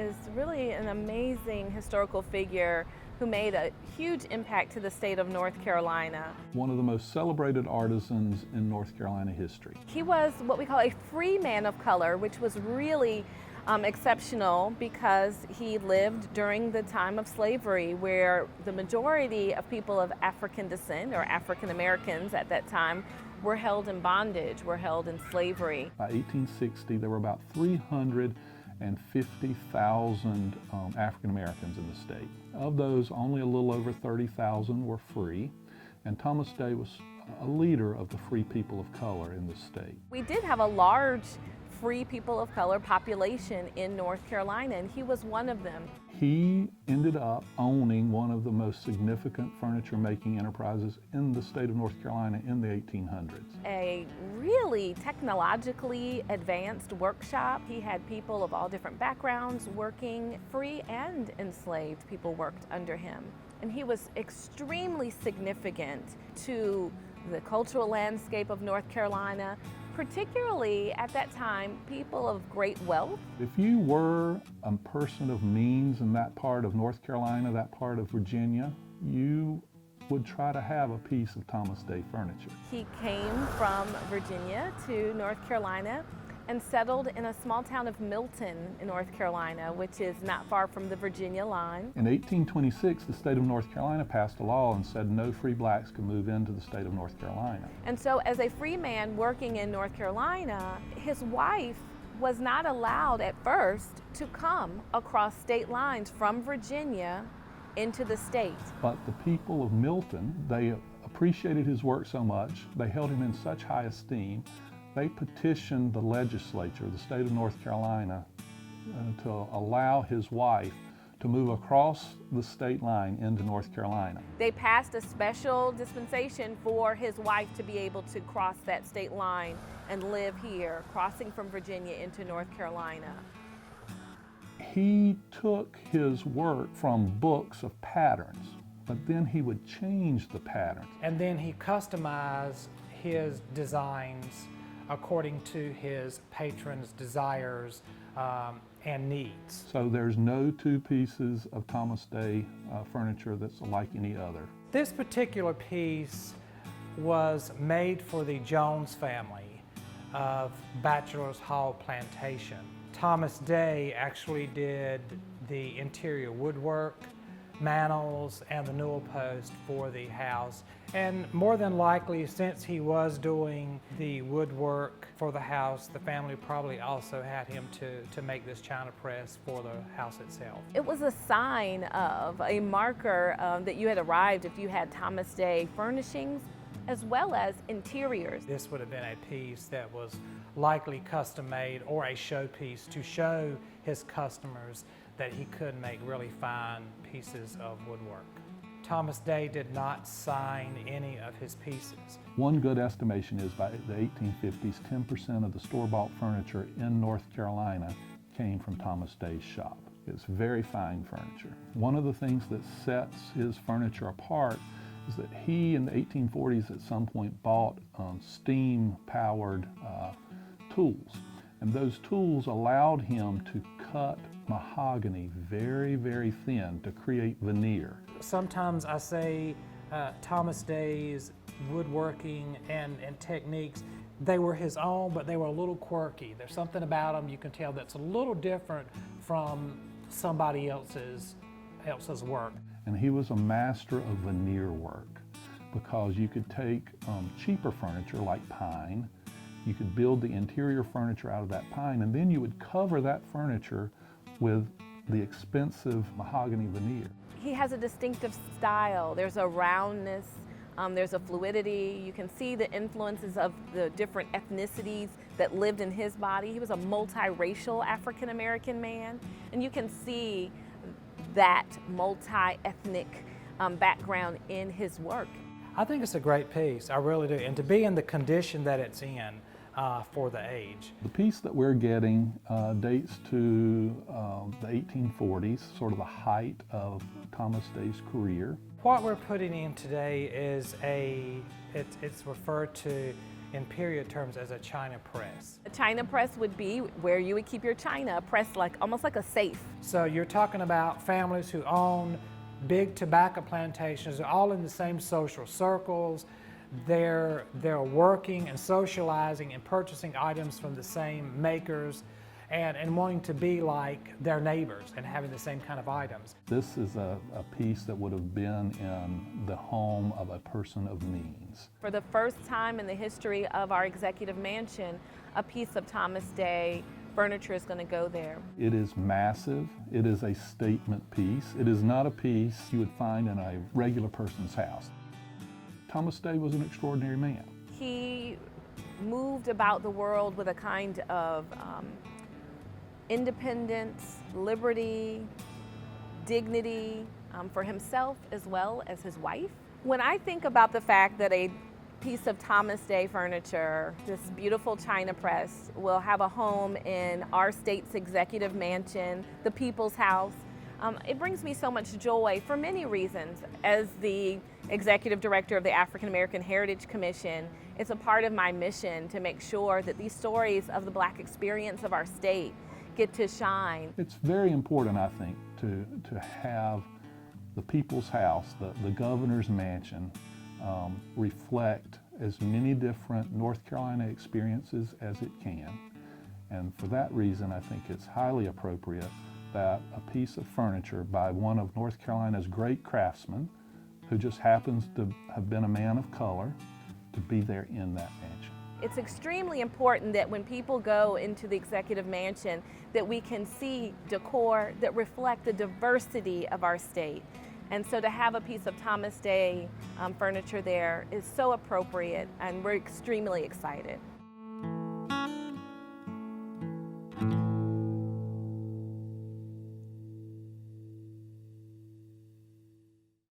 is really an amazing historical figure who made a huge impact to the state of North Carolina. One of the most celebrated artisans in North Carolina history. He was what we call a free man of color, which was really exceptional because he lived during the time of slavery, where the majority of people of African descent, or African Americans at that time, were held in bondage, were held in slavery. By 1860, there were about 350,000 African Americans in the state. Of those, only a little over 30,000 were free, and Thomas Day was a leader of the free people of color in the state. We did have a large free people of color population in North Carolina, and he was one of them. He ended up owning one of the most significant furniture making enterprises in the state of North Carolina in the 1800s. A really technologically advanced workshop. He had people of all different backgrounds working. Free and enslaved people worked under him. And he was extremely significant to the cultural landscape of North Carolina, particularly at that time, people of great wealth. If you were a person of means in that part of North Carolina, that part of Virginia, you would try to have a piece of Thomas Day furniture. He came from Virginia to North Carolina and settled in a small town of Milton in North Carolina, which is not far from the Virginia line. In 1826, the state of North Carolina passed a law and said no free blacks could move into the state of North Carolina. And so as a free man working in North Carolina, his wife was not allowed at first to come across state lines from Virginia into the state. But the people of Milton, they appreciated his work so much, they held him in such high esteem, they petitioned the legislature, the state of North Carolina, to allow his wife to move across the state line into North Carolina. They passed a special dispensation for his wife to be able to cross that state line and live here, crossing from Virginia into North Carolina. He took his work from books of patterns, but then he would change the patterns. And then he customized his designs according to his patrons' desires and needs. So there's no two pieces of Thomas Day furniture that's like any other. This particular piece was made for the Jones family of Bachelor's Hall Plantation. Thomas Day actually did the interior woodwork, mantels, and the newel post for the house. And more than likely, since he was doing the woodwork for the house, the family probably also had him to make this china press for the house itself. It was a sign of, a marker that you had arrived if you had Thomas Day furnishings as well as interiors. This would have been a piece that was likely custom made or a showpiece to show his customers that he could make really fine pieces of woodwork. Thomas Day did not sign any of his pieces. One good estimation is by the 1850s, 10% of the store-bought furniture in North Carolina came from Thomas Day's shop. It's very fine furniture. One of the things that sets his furniture apart is that he, in the 1840s, at some point bought steam-powered tools. And those tools allowed him to cut mahogany very, very thin to create veneer. Sometimes I say Thomas Day's woodworking and techniques, they were his own, but they were a little quirky. There's something about them you can tell that's a little different from somebody else's work. And he was a master of veneer work because you could take cheaper furniture like pine, you could build the interior furniture out of that pine, and then you would cover that furniture with the expensive mahogany veneer. He has a distinctive style. There's a roundness, there's a fluidity. You can see the influences of the different ethnicities that lived in his body. He was a multiracial African American man, and you can see that multi-ethnic background in his work. I think it's a great piece, I really do, and to be in the condition that it's in for the age. The piece that we're getting dates to the 1840s, sort of the height of Thomas Day's career. What we're putting in today is it's referred to in period terms as a china press. A china press would be where you would keep your china, pressed like almost like a safe. So you're talking about families who own big tobacco plantations, they're all in the same social circles. They're working and socializing and purchasing items from the same makers and wanting to be like their neighbors and having the same kind of items. This is a piece that would have been in the home of a person of means. For the first time in the history of our executive mansion, a piece of Thomas Day furniture is going to go there. It is massive. It is a statement piece. It is not a piece you would find in a regular person's house. Thomas Day was an extraordinary man. He moved about the world with a kind of independence, liberty, dignity for himself as well as his wife. When I think about the fact that a piece of Thomas Day furniture, this beautiful china press, will have a home in our state's executive mansion, the People's House, it brings me so much joy for many reasons. As the executive director of the African American Heritage Commission, it's a part of my mission to make sure that these stories of the Black experience of our state get to shine. It's very important, I think, to have the People's House, the governor's mansion, reflect as many different North Carolina experiences as it can. And for that reason, I think it's highly appropriate that a piece of furniture by one of North Carolina's great craftsmen, who just happens to have been a man of color, to be there in that mansion. It's extremely important that when people go into the executive mansion that we can see decor that reflect the diversity of our state. And so to have a piece of Thomas Day furniture there is so appropriate, and we're extremely excited.